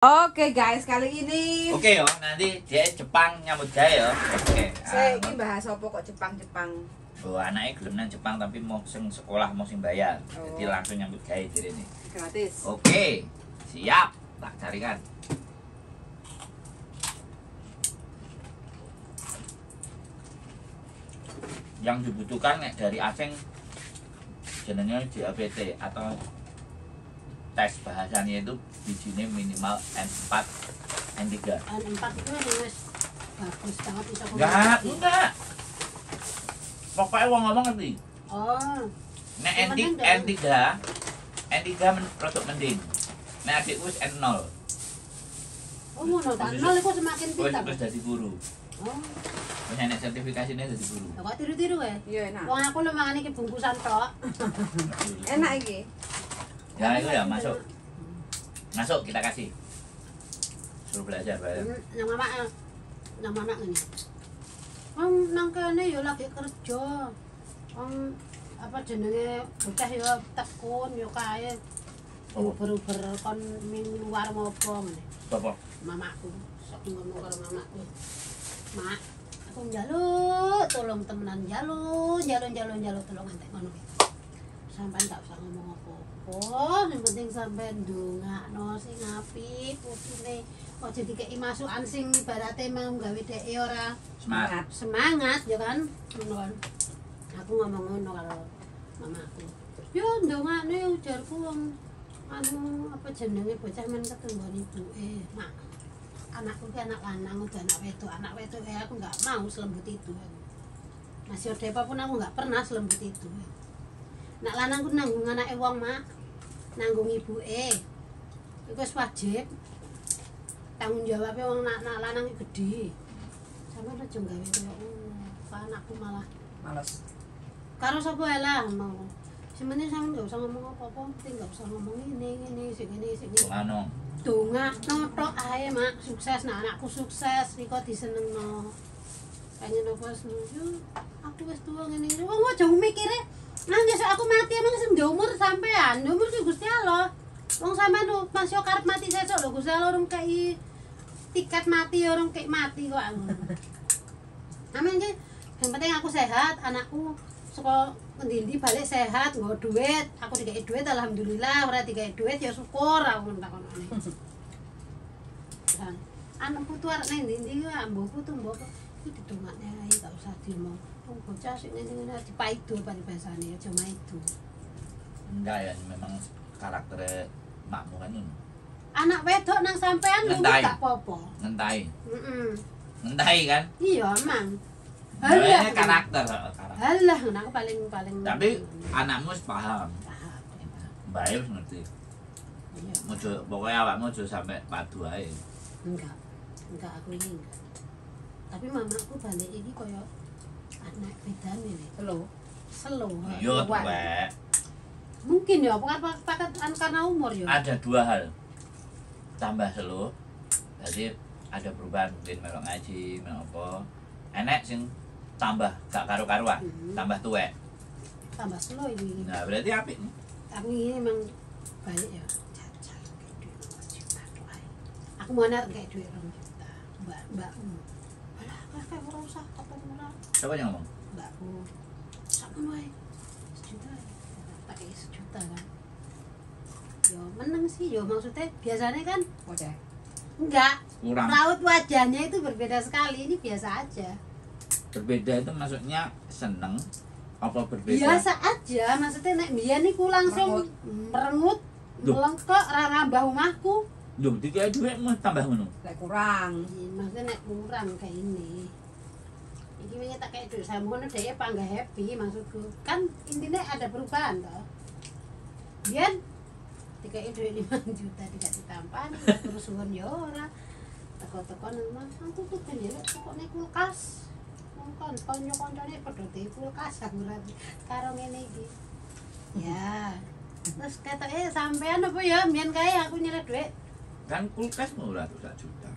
Oke guys, kali ini Oke yo, nanti dia Jepang nyambut gawe yo. Oke. saya ini bahas apa kok Jepang. Oh, anaknya gelem nang Jepang tapi mau sing sekolah mau sing bayar. Oh. Jadi langsung nyambut gawe direne. Gratis. Oke. Siap. Tak carikan. Yang dibutuhkan dari Aceh jenenge JAPT atau tes bahasanya itu bijinya minimal N4 N3. N4 itu wis bagus banget bisa Enggak. Pokoknya wong ngomong ngerti. Oh. Nek N3 produk mending. Nek adikku wis N0. Oh ngono ta. Nol iku semakin pintar. Wis dadi guru. Oh. Wis enek sertifikasinya dadi guru. Lah kok tiru-tiru wae. Iya enak. Wong aku lho mangan iki bungkusan tok. Enak iki. Ya itu ya masuk. Masuk kita kasih. Suruh belajar, Pak. Nang mama ngene. Nang kene ya lagi kerja. Apa jenenge bocah ya tekun ya kae. Uber-uber kon ning luar mopo ngene. Bapak. Mamaku sok ngomong karo mamaku. Mak, aku njaluk tolong temenan njaluk tolong antek ngono iki. Sampeyan gak usah ngomong apa-apa, yang penting sampeyan ndongakno sing apik putune. Aja dikeki masukan sing ibarate mau gawe dheke ora semangat ya kan. Ngono kan. Aku ngomong ngono karo mamaku. Yo ndongakne ujarku wong anu apa jenenge bocah men ketumbon ibuke. Mak, anakku ki anak lanang udah anak wedok aku nggak mau selembut itu. Masih ada apapun aku nggak pernah selembut itu. Nak lanang ku nanggung anake wong, Mak. Nanggung ibuke. Iku wis wajib. Tanggung jawabnya wong nak lanang iki gedhe. Sampe aja gawe koyo ngono. Anakku malah Males. karo sapa lah mau. Sementing sampe enggak usah ngomong apa-apa, penting enggak usah ngomong ini sing ngene. Anu. Dongakno tok ae, Mak. Sukses nah anakku sukses, Riko disenengno. Pengen apa senuju, aku wis tuwa ngene. Wong aja mikire, nang besok aku mati emang sing umur sampean. Umur ki Gusti Allah. Wong sampean masih karep mati sesuk lho, Gusti Allah urung kei tiket mati urung kei mati kok ngono. Amin ki. Yang penting aku sehat, anakku saka ngendi-endi balik sehat, nggo duit. Aku dikei duit alhamdulillah, ora dikei duit ya syukur aku takon-takone. Dan anak putu arek nang ndi-ndi ya mbok putu mbok iki didongakne ae gak usah diomong. Wong bocah sing ngene dipaido paribasane aja maido. Enggak ya, memang karakter makmu kan ngono. Anak wedok nang sampean lu gak apa-apa. Ngentai. Heeh. Ngentai kan? Iya, emang. Halah karakter. Halah, aku paling Tapi anakmu wis paham. paham. Bae wis ngerti. Iya. Mojo pokoknya awakmu aja sampe padu ae. Enggak aku ini enggak. Tapi mamaku balik ini koyo anak bedane nih. Selo. Iya tuwek. Mungkin ya, pakat karena umur ya. Ada dua hal. Tambah selo. Jadi ada perubahan mungkin melok ngaji, melok apa. Enek sing tambah gak karu-karuan, tambah tuwek. Tambah selo ini. Nah, berarti apik nih. Aku ini emang balik ya. Jajal kayak duit 2 juta doa. Aku mau nar kayak duit 2 juta. Mbakmu. Alah, kakek ora usah apa murah. Siapa yang ngomong? Mbakku. Sakmono wae. 1 juta. Tak kayak 1 juta kan. Yo meneng sih, yo maksudnya biasanya kan Oke. enggak. Kurang. Raut wajahnya itu berbeda sekali, ini biasa aja. Berbeda itu maksudnya seneng apa berbeda? Biasa aja, maksudnya nek biyen niku langsung merengut, Duh. melengkok ra ngambah omahku. Lho, dikaya duit mah tambah ngono. Lek kurang. Maksudnya nek kurang kayak ini. Iki wingi tak kayak duit saya ngono dhek apa enggak happy maksudku. Kan intinya ada perubahan toh. Biyen dikai duit 5 juta tidak ditampan, terus suwun yo ora. Teko-teko nang aku tuh penjelek pokoknya kulkas. Kon kanca-kancane padha di kulkas aku ora karo ngene iki. Ya. Terus ketoke sampean apa ya mbiyen kae aku nyelek duit. Kan kulkas murah tuh 1 juta.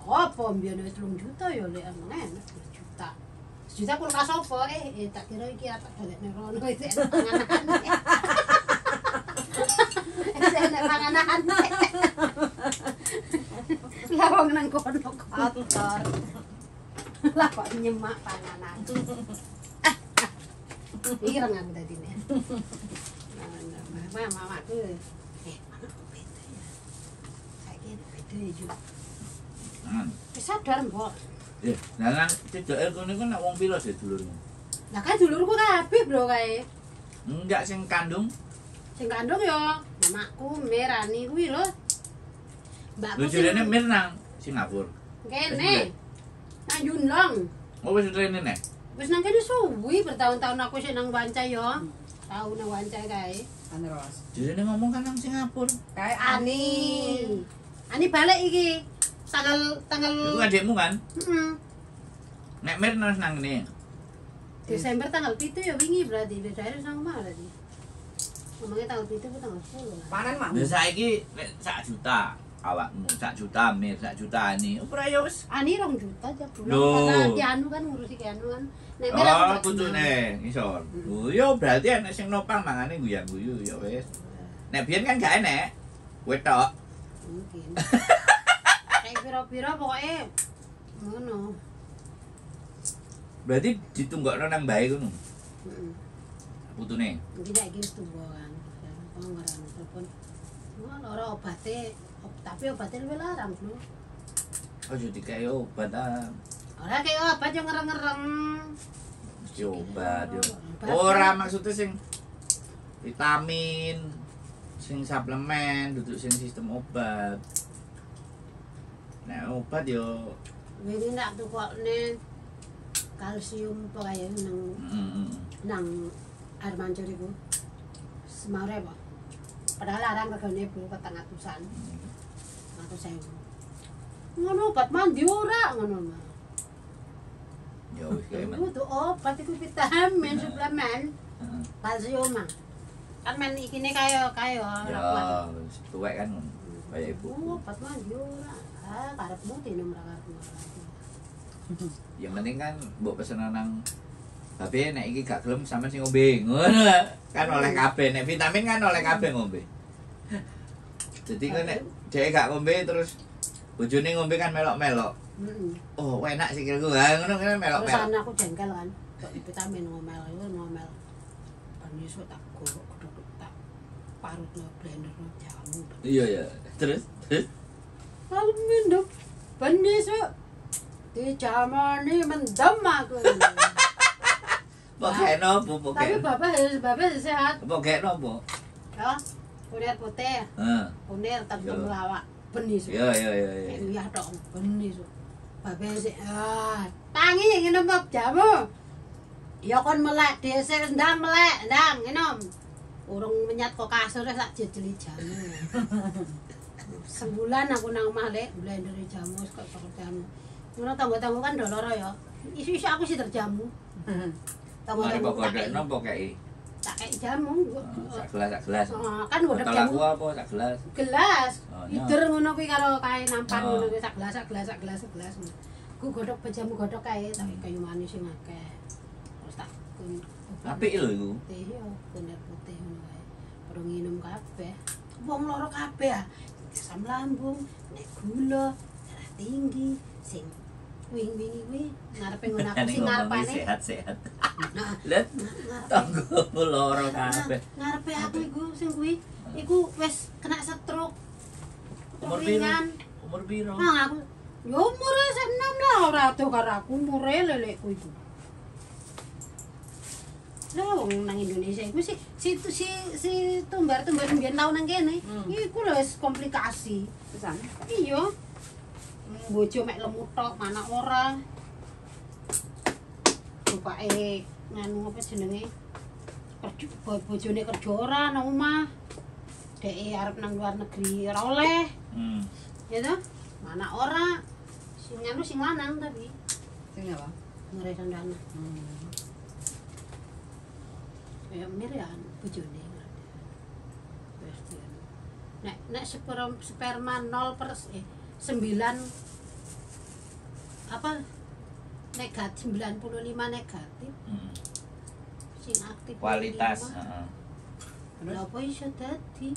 Apa mbiyen wis 3 juta ya lek enak 2 juta. 1 juta kulkas apa tak kira iki tak dalekne rono iki panganan. Enak panganan. wong nang kono Kotor. lah kok nyemak panganan ireng aku tadi nih mamaku mamaku beda ya saiki beda ya juga wis sadar mbok Ya, nah cedoke kono iku nek wong pira sih dulurmu? lah kan dulurku kabeh bro kae Enggak sing kandung. sing kandung ya mamaku Merani kuwi lho mbakku Lho jarene Mir nang Singapura. kene nang Yunlong Oh wis rene nek. wis nang kene suwi bertahun-tahun aku sik nang Wancai yo tau nang Wancai kae Terus. Jarene ngomong kan nang Singapura. Kayak Ani balik iki tanggal Iku adikmu kan? heeh Nek Mir nang ngene. Desember tanggal 7 ya wingi berarti bedane nang omah berarti ngomongnya tanggal 7 apa tanggal 10 lah panen mau. Lah saiki nek 1 juta awakmu, 1 juta Mir, 1 juta ani. Ora ya wis. Ani 2 juta aja bulan Loh. karena Kianu kan ngurusi Kianu kan nek Oh, putune ngisor. Oh, yo berarti enek sing nopang mangane guyu-guyu ya wis. Nek biyen kan gak enek. Wetok. mungkin kayak pira-pira pokoknya ngono Berarti ditunggokno nang bae ngono. heeh Putune. mungkin iki wis tuwa kan kok ngaran telepon ora obate tapi obatnya luwih larang lho Ojo dikae obat ah. ora kayak obat yang ngereng-ngereng Mesti obat yo. Obat. Ora maksudnya sing vitamin, sing suplemen, duduk sing sistem obat. Nek obat yo ini nak tukokne kalsium apa kaya nang air mancur iku semare apa padahal larang regane Bu 400-an 100.000 ngono obat mandi ora ngono mah ya wis kae men. itu obat iku vitamin suplemen Heeh. kalsium mah kan men ikine kaya Ya, wis tuwek kan ngono. Kaya ibu. obat mandi ora karepmu tinum ra karepmu Yang penting kan mbok pesen nang Babe nek iki gak gelem sampean sing ngombe. Ngono kan oleh kabeh. Nek vitamin kan oleh kabeh ngombe. Jadi kan nek dhek gak ngombe terus bojone ngombe kan melok-melok. heeh Oh, enak sikilku. Ha ngono kan terus melok-melok. aku jengkel kan kok vitamin ngomel itu ngomel panis tak godhog tak parutno blender jamu Iya ya. Terus aku minum panis kok di jamane mendem aku pokoke nopo tapi pokoke. bapak sehat Pokoke nopo? ya kunir putih Heeh. kunir tengkem Yo. lawak benis Iya iya iya iya. iya dong benis bapak sih tangi nginum jamu ya kon melek dhisik ndang melek ndang nginum urung menyat kok kasur sak jejeli jamu sebulan aku nang omah lek blender jamu wis kok jamu ngono tangga-tangga kan doloro ya isu-isu aku sih terjamu Mari tangga-tangga pokok dekno pokoke. tak kayak jamu Sak gelas. kan godhog Botol jamu aku apa sak gelas? gelas Oh, iya. ider ngono kuwi karo kae nampan Oh. ngono kuwi sak gelas ku godhog jamu godhog kae tapi kayu manis sing akeh terus tak kun Apik lho iku. putih yo kunir putih ngono kae perlu nginum kabeh wong loro kabeh ah asam lambung nek gula darah tinggi sing wingi kuwi ngarepe ngono aku sing ngarepane sehat-sehat. nah Lihat ngarepe tanggo loro kabeh. ngarepe aku iku sing kuwi iku wis kena stroke Umur piro? ringan Umur piro? nah aku yo umur 6 lah ora ado karo aku umure lelekku iku lah wong nang Indonesia iku si tumbar-tumbar 9 tahun nang kene iku lho wis komplikasi Pisan. iya bojo mek lemut tok mana ora bapake nganu apa jenenge kerja bojone kerja ora nang omah dhek arep nang luar negeri ora oleh ya toh mana ora sing nganu sing lanang tapi Sing apa? ngeresan dana ya Mirian bojone wis nek sperma 0 per 9 apa negatif 95 negatif sing aktif Kualitas, 25. heeh. Lha apa iso dadi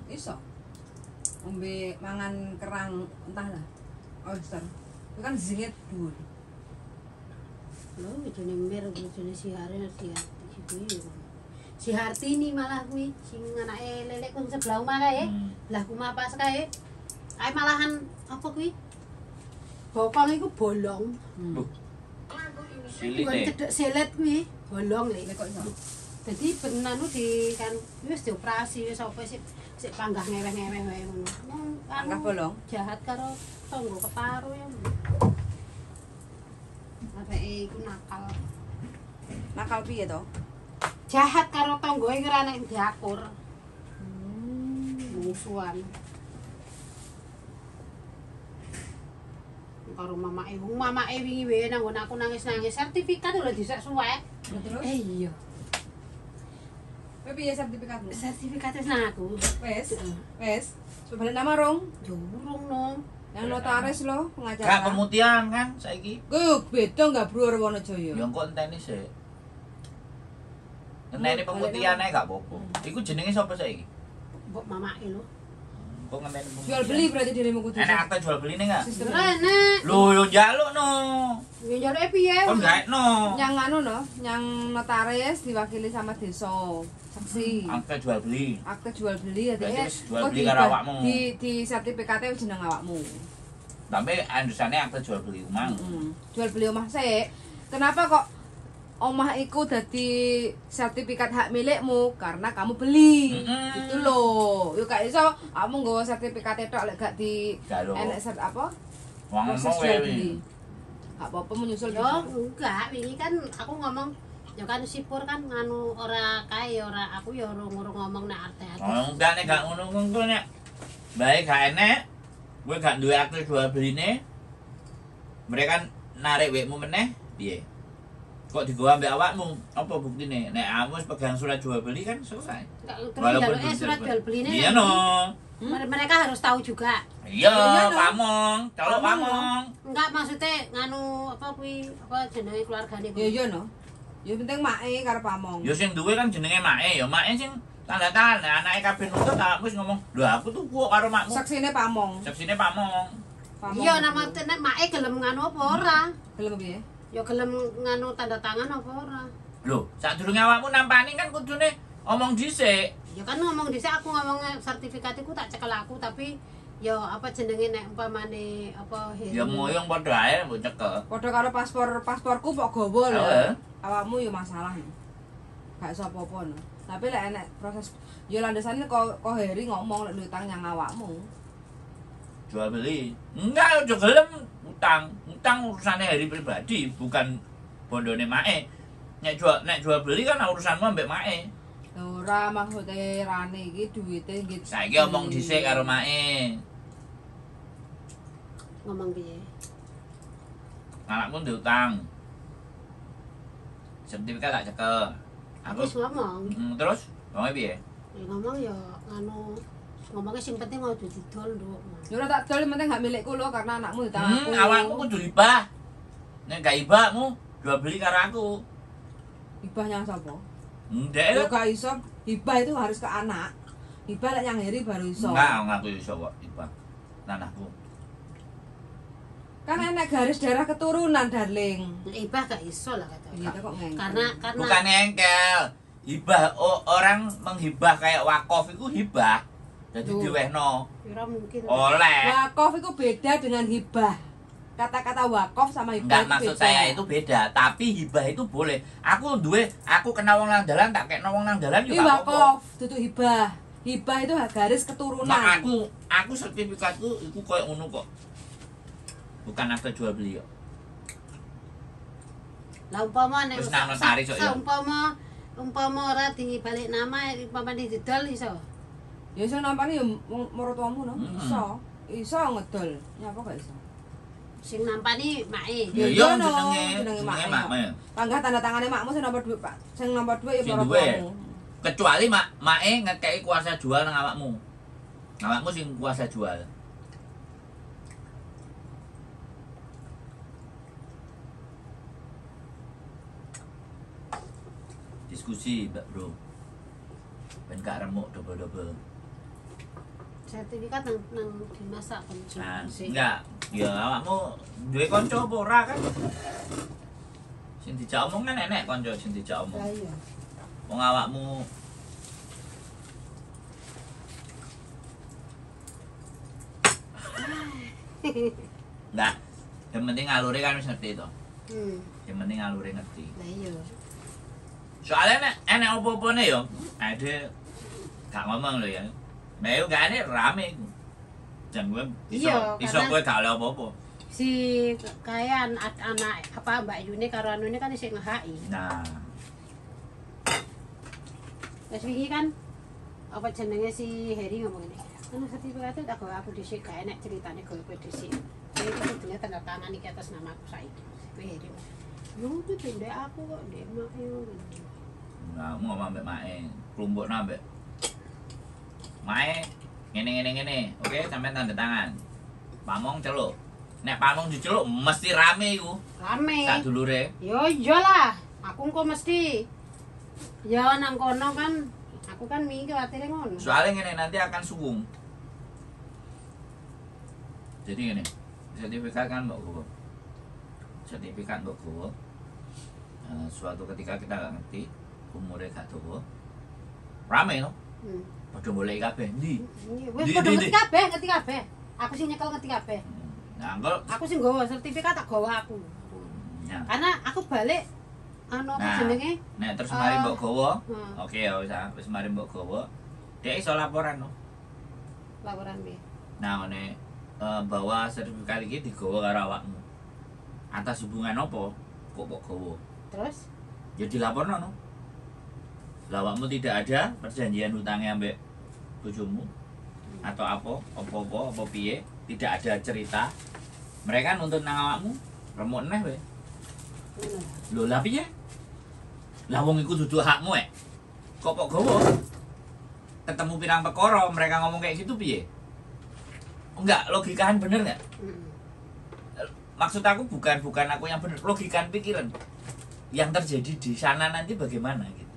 Iso. Ngombe mangan kerang entahlah. Oyster. Itu kan zingit dhuwur. Lho, bojone Mir, bojone si Hari si kuwi. Si Hartini malah kuwi sing anake lelek kon sebelah omah kae. Lah omah pas kae. Kae malahan apa kuwi? Bokong iku bolong. Silit Bukan deh. cedek silet kuwi, bolong lek. Lek kok iso. Dadi benanu di kan wis dioperasi wis apa sik panggah ngeweh-ngeweh wae ngono. Panggah bolong? Jahat karo tonggo keparo ya. Areke iku nakal. Nakal piye to? Jahat karo tonggo iki ora nek diakur. Musuhan. Karo mamake wingi wae nang nggon aku nangis-nangis sertifikat lho disek suwek. Terus? Iya. Kowe piye sertifikatmu? Sertifikat wis nang aku. Wes. Coba balik nama rong. Yo urung no. Yang notaris lo, Kak pengacara. pemutihan kan saiki. Kowe beda enggak bro karo Wonojoyo? Ya engko enteni sik. Enteni pemutihan ae gak apa-apa. Iku jenenge sapa saiki? Mbok mamake lho. Kok ngenteni pemutihan? Jual beli berarti dirimu kudu. Enak akta jual beli nih gak? Sistem. Ora enek. Lho yo njaluk no. Ya njaluke piye? Kon gak no. Yang anu no, yang notaris diwakili sama desa, saksi. Akta jual beli. Akte jual beli ya Berarti deh. wis jual beli karo awakmu. Di sertifikatnya wis jeneng awakmu. Tapi andusane akta jual beli omah. Jual beli omah sik. Kenapa kok omah iku dadi sertifikat hak milikmu? Karena kamu beli. Mm-mm. Gitu loh. Yo gak iso kamu nggawa sertifikat tok lek gak di Gak lho. enek apa? Wong Proses ngomong jual wae. beli. Gak apa-apa menyusul Yo bisa. enggak, wingi kan aku ngomong ya kan sipur kan nganu ora kae ora aku ya urung ngomong nek arte-arte. Oh, enggak nek gak ngono-ngono nek. Baik gak enek. Kowe gak duwe akta jual beline. Mereka narik wekmu meneh piye? Kok digawa ambek awakmu? Apa buktine? Nek kamu wis pegang surat jual beli kan selesai. Terus Walaupun njaluke surat jual beline. Iya no. Mereka harus tahu juga. Iya, Iya, no. pamong, celuk Pamong, no. pamong. Enggak maksudnya nganu apa kuwi apa jenenge keluargane Ya kuwi. iya no. Ya penting mae karo pamong. Ya sing duwe kan jenenge make, ya make sing tanda tangan. Nah, anake kabeh nutut tak wis ngomong, "Lho aku tuh kok karo makmu." Saksine pamong. Saksine pamong. Pamong. Iya nama nek make gelem nganu apa ora? Gelem piye? Ya gelem nganu tanda tangan apa ora? Lho, sadurunge awakmu nampani kan kudune omong dhisik. Ya kan ngomong dhisik aku ngomong sertifikat iku tak cekel aku tapi ya apa jenenge nek umpamane apa Ya moyong padha ae mbok cekel. Padha karo pasporku kok gawa lho. Heeh. Awakmu ya masalah. Gak iso apa-apa no. Tapi lek enek proses ya landesane kok Heri ngomong lek utang nyang awakmu. Jual beli. Enggak, ojo gelem utang. Utang urusane hari pribadi, bukan bondone make. Nek jual beli kan urusanmu ambek make. Ora maksude rane iki duwite nggih. Saiki omong dhisik karo make. ngomong piye? Anakmu diutang. Sertifikat tak cekel. Aku wis ngomong. Terus ngomongnya piye? Ya ngomong ya nganu ngomongnya sing penting ojo didol nduk. Ya ora tak dol penting hak milikku lho karena anakmu utang aku. Awakmu kudu hibah. Nek gak hibahmu, jual beli karo aku. Hibah nyang sapa? Ndek Ya gak iso. Hibah itu harus ke anak. Hibah lek nyang Heri baru iso. enggak ngaku iso kok hibah. Tanahku. Kan enek garis darah keturunan, darling. Ibah gak iso lah kata. Iya kok ngengkel. Karena Bukan engkel. Hibah orang menghibah kayak wakaf itu hibah. Jadi Duh. diwehno ora mungkin. oleh. Wakaf itu beda dengan hibah. Kata-kata wakaf sama hibah Enggak itu maksud beda. saya itu beda, tapi hibah itu boleh. Aku kena wong nang dalan tak kena wong nang dalan Ini juga apa-apa. wakaf, itu hibah. Hibah itu garis keturunan. Nah, aku sertifikatku itu koyo ngono kok. Bukan akta jual beli kok. Lah umpama nek Wis nang notaris kok ya. umpama ora dibalik nama umpama didol iso. Ya iso nampani ya maratuamu no. Mm-mm. Iso ngedol. Nyapa gak iso? Sing nampani mae. Ya iya, iya no. jenenge Jenenge makme. Panggah tanda tangannya makmu sing nomor 2, Pak. Sing nomor 2 ya Sing maratuamu. Kecuali mae ngekeki kuasa jual nang awakmu. Awakmu sing kuasa jual. Diskusi, Mbak Bro. Ben gak remuk double-double. sertifikat nang dimasak kan Nah, sih. enggak. Ya awakmu duwe kanca apa ora kan? Sing dijak omong kan enek kanca sing dijak omong. Lah iya. Wong awakmu enggak. Yang penting ngalure kan wis ngerti to. Yang penting ngalure ngerti. Lah iya. Soalnya enek opo-opone yo. Ade gak ngomong lho ya. Nah, yo gane rame iku. Jan gue iso Iya, iso karena- kowe gak oleh apa-apa. Si kayak anak apa Mbak Yuni karo anu ini kan isih nge-HI. Nah, Wes wingi kan apa jenenge si Heri ngomong ini. Anu sertifikat itu tak gawe aku dhisik gak enek ceritane gawe kowe dhisik. Ini kudune tanda tangan iki atas nama aku saiki. Kowe Heri. Lu tuh ndek aku kok ndek mak yo. nah ngomong ambek mae, klumpukna ambek mae ngene. Oke, sampean tanda tangan. Pamong celuk. Nek pamong diceluk mesti rame iku. Rame. Sak dulure. Yo iyalah, aku kok mesti. Ya nang kono kan, aku kan wingi kuwatire ngono. Soalnya ngene nanti akan suwung. Jadi ngene, sertifikat kan mbok gowo. Sertifikat mbok gowo. Suatu ketika kita gak ngerti, umure gak dawa. Rame no? Padha goleki kabeh ndi? Wis Di- padha di- ngerti kabeh, ngerti kabeh. Aku sing nyekel ngerti kabeh. Nah, engko Aku sing nggawa sertifikat tak gawa aku. nah, Karena aku balik anu apa Nah. jenenge? nek terus mari mbok gowo. Heeh. Oke ya wis mari mbok gowo. Dia iso laporan no. Laporan piye? Nah, ngene bahwa sertifikat iki digawa karo awakmu. Atas hubungan apa kok mbok gowo? Terus Ya dilaporno no. Lah awakmu tidak ada perjanjian hutangnya ambek bojomu atau apa piye, tidak ada cerita. Mereka nuntut nang awakmu, remuk neh we. ngono. Lho lah piye? Lah wong iku dudu hakmu kok gowo? Ketemu pirang perkara mereka ngomong kayak gitu piye? Enggak, logikahan bener enggak? Maksud aku bukan aku yang bener, logikahan pikiran. Yang terjadi di sana nanti bagaimana gitu.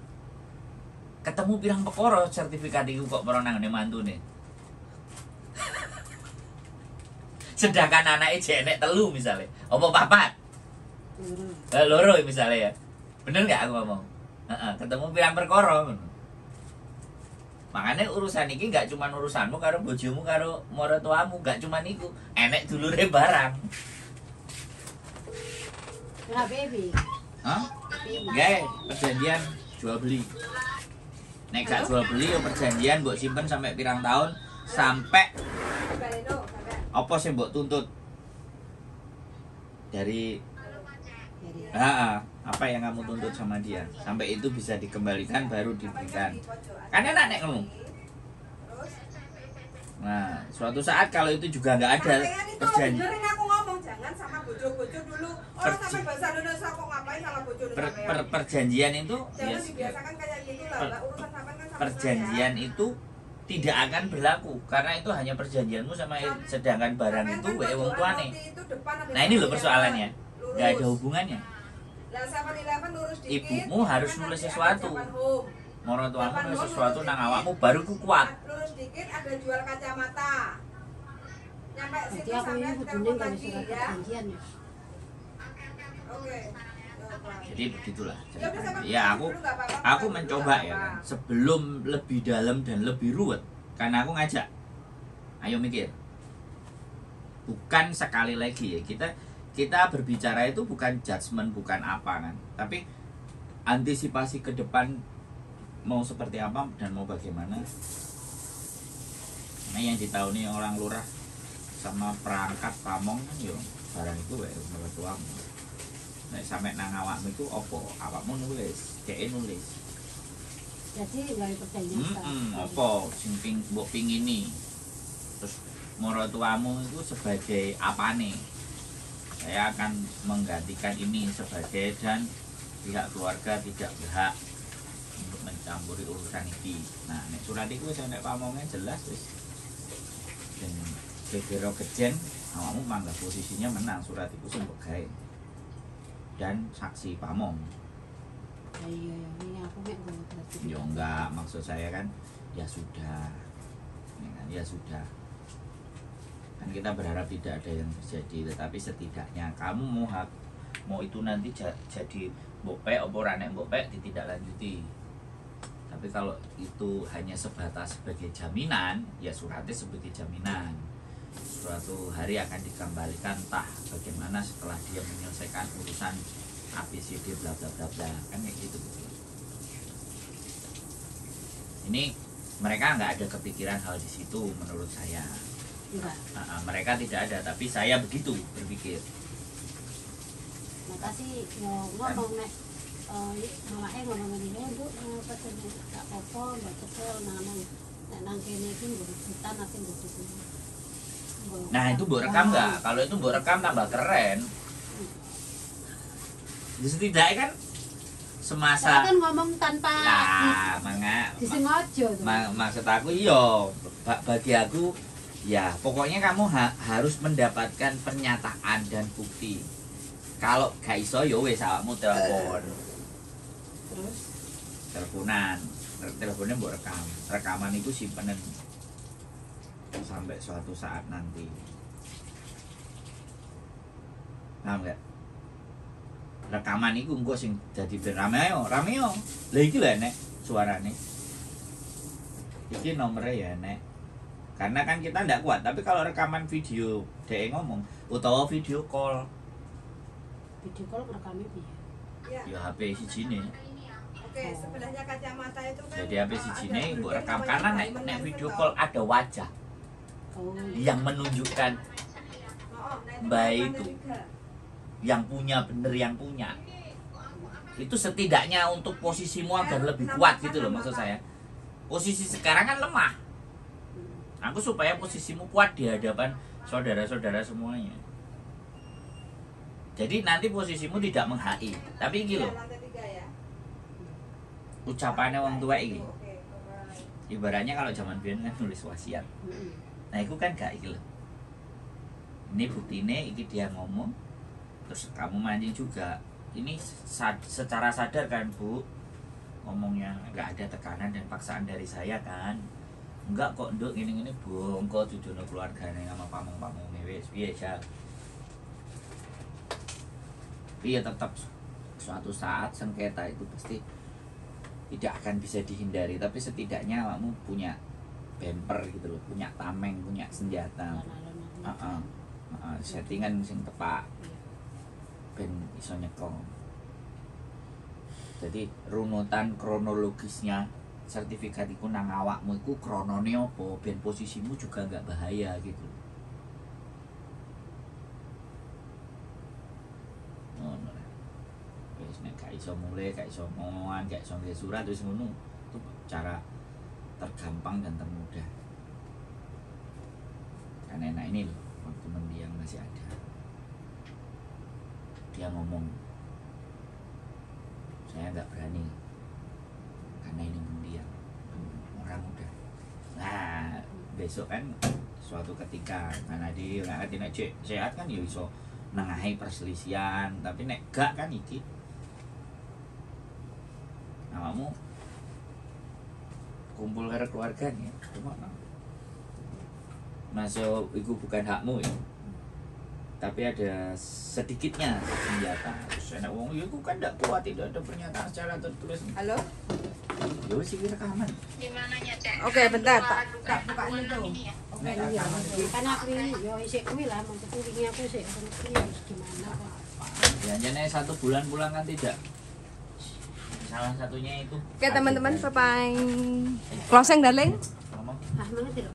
Ketemu pirang perkara sertifikat itu kok ora nang ngene mantune. Sedangkan anaknya jenek telu misalnya, apa papat? Loro misalnya ya. Bener nggak aku ngomong? Ketemu pirang perkara ngono. Makanya urusan iki nggak cuma urusanmu karo bojomu karo maratuamu, nggak cuma iku. Enek dulure barang. Lah baby. Hah? Gae perjanjian jual beli. Nek gak jual beli ya perjanjian mbok simpen sampai pirang tahun sampai apa sih mbok tuntut dari apa yang kamu tuntut sama dia sampai itu bisa dikembalikan baru diberikan. Kan enak nek ngono. Nah, suatu saat kalau itu juga nggak ada perjanjian. Benerin aku ngomong jangan sama bojo-bojo dulu. Orang sampai bahasa Indonesia kok ngapain sama bojo dulu. Perjanjian itu Jangan dibiasakan kayak gitu lah, Mbak. Urusan sampean kan sama perjanjian itu tidak akan berlaku karena itu hanya perjanjianmu sama sedangkan barang itu wae wong tuane. Nah, ini loh persoalannya. Nggak ada hubungannya. Lah 7-Eleven lurus dikit. Ibumu harus kan nulis nanti ada sesuatu. Japan Home. Maratuamu nulis sesuatu nang awakmu baru ku kuat. Lurus dikit ada jual kacamata. Nyampe Jadi situ aku ini sampai kudune telepon gawe lagi surat ya. perjanjian ya. Oke. Jadi begitulah Ya udah, ceritanya. sampai Ya dulu aku nggak apa-apa, aku dulu mencoba nggak ya apa-apa. kan sebelum lebih dalam dan lebih ruwet karena aku ngajak ayo mikir bukan sekali lagi ya kita berbicara itu bukan judgement bukan apa kan tapi antisipasi ke depan mau seperti apa dan mau bagaimana. Nah yang ditauni orang lurah sama perangkat pamong kan yo barang itu wae mertuamu. Nek sampe nang awakmu iku apa? Awakmu nulis, dhek nulis. Jadi gawe perjanjian. Apa sing mbok pingini. Terus maratuamu itu sebagai apane? Saya akan menggantikan ini sebagai dan pihak keluarga tidak berhak untuk mencampuri urusan ini. Nah, nek surat iku wis nek pamongnya jelas wis. Dan gegero kejen awakmu mangga posisinya menang surat itu sing mbok gawe. Dan saksi pamong. Iya, ini aku mek nggawa berarti. Ya enggak, maksud saya kan ya sudah. Ya kan? ya sudah. Kan kita berharap tidak ada yang terjadi, tetapi setidaknya kamu mau itu nanti jadi mbokpek apa ora nek mbokpek ditindaklanjuti. Tapi kalau itu hanya sebatas sebagai jaminan, ya suratnya sebagai jaminan. Suatu hari akan dikembalikan entah bagaimana setelah dia menyelesaikan urusan ABCD bla bla bla bla, kan kayak gitu. Ini mereka nggak ada kepikiran hal di situ menurut saya. Enggak. Mereka tidak ada, tapi saya begitu berpikir. Makasih ngomong nek mamake ngomong ngene Bu, pesen gak apa-apa, mbak kesel nang kene iki nggo hutan ate nggo gitu. Nah, itu mbok rekam nggak? Kalau itu mbok rekam tambah keren. Jadi setidaknya kan semasa saya kan ngomong tanpa disengaja. Maksud aku iya, bagi aku ya pokoknya kamu harus mendapatkan pernyataan dan bukti. Kalau gak iso ya wis awakmu telepon. Terus teleponnya mbok rekam. Rekaman itu simpenan sampai suatu saat nanti. Paham gak? Rekaman itu engko sing dadi rame yo. Lah iki lho nek suarane. Iki nomornya ya nek. Karena kan kita ndak kuat, tapi kalau rekaman video dhek ngomong utawa video call ngerekame piye? Ya HP sijine. Oke, sebelahnya kacamata itu kan. Jadi HP sijine mbok rekam karena nek video call ada wajah yang menunjukkan baik itu yang punya bener yang punya. Itu setidaknya untuk posisimu agar lebih kuat gitu loh maksud saya. Posisi sekarang kan lemah. Aku supaya posisimu kuat di hadapan saudara-saudara semuanya. Jadi nanti posisimu tidak meng-HI. Tapi iki lho. Ucapannya wong tua iki. Ibaratnya kalau zaman biyen kan nulis wasiat. Nah, itu kan gak iki lho. Ini buktine iki dia ngomong. Terus kamu mancing juga. Ini secara sadar kan, Bu? Ngomongnya enggak ada tekanan dan paksaan dari saya kan. Enggak kok nduk ngene-ngene bongko dudono keluargane sama pamong-pamonge wis piye ya. Iya tetap suatu saat sengketa itu pasti tidak akan bisa dihindari, tapi setidaknya kamu punya bumper gitu loh, punya tameng, punya senjata. Settingan sing tepak ben iso nyekel. Jadi runutan kronologisnya sertifikat iku nang awakmu iku kronone apa ben posisimu juga enggak bahaya gitu. Ngono. Wis nek gak iso mulai, gak iso ngomongan, gak iso nggih surat wis ngono. Itu cara tergampang dan termudah. Karena enak ini loh, waktu mendiang masih ada. Dia ngomong, saya nggak berani karena ini mendiang orang udah. Nah besok kan suatu ketika karena dia nggak ngerti nek sehat kan ya iso nengahi perselisihan, tapi nek gak kan iki namamu kumpul karo keluarga nih cuma masuk itu bukan hakmu ya, tapi ada sedikitnya senjata. Terus enak wong iku kan ndak kuat, tidak ada pernyataan secara tertulis. Halo? Yo sih rekaman. Gimananya, Cek? Oke, bentar, tak buka ini tuh. Ini ya. Oke, Iya, kan aku yo isik kuwi lah mau ketulungi aku sik gimana kok. Jangan 1 bulan pulang kan tidak. Salah satunya itu. Oke, teman-teman, bye-bye. Closing, darling. Ngomong. Ah, mana tidak?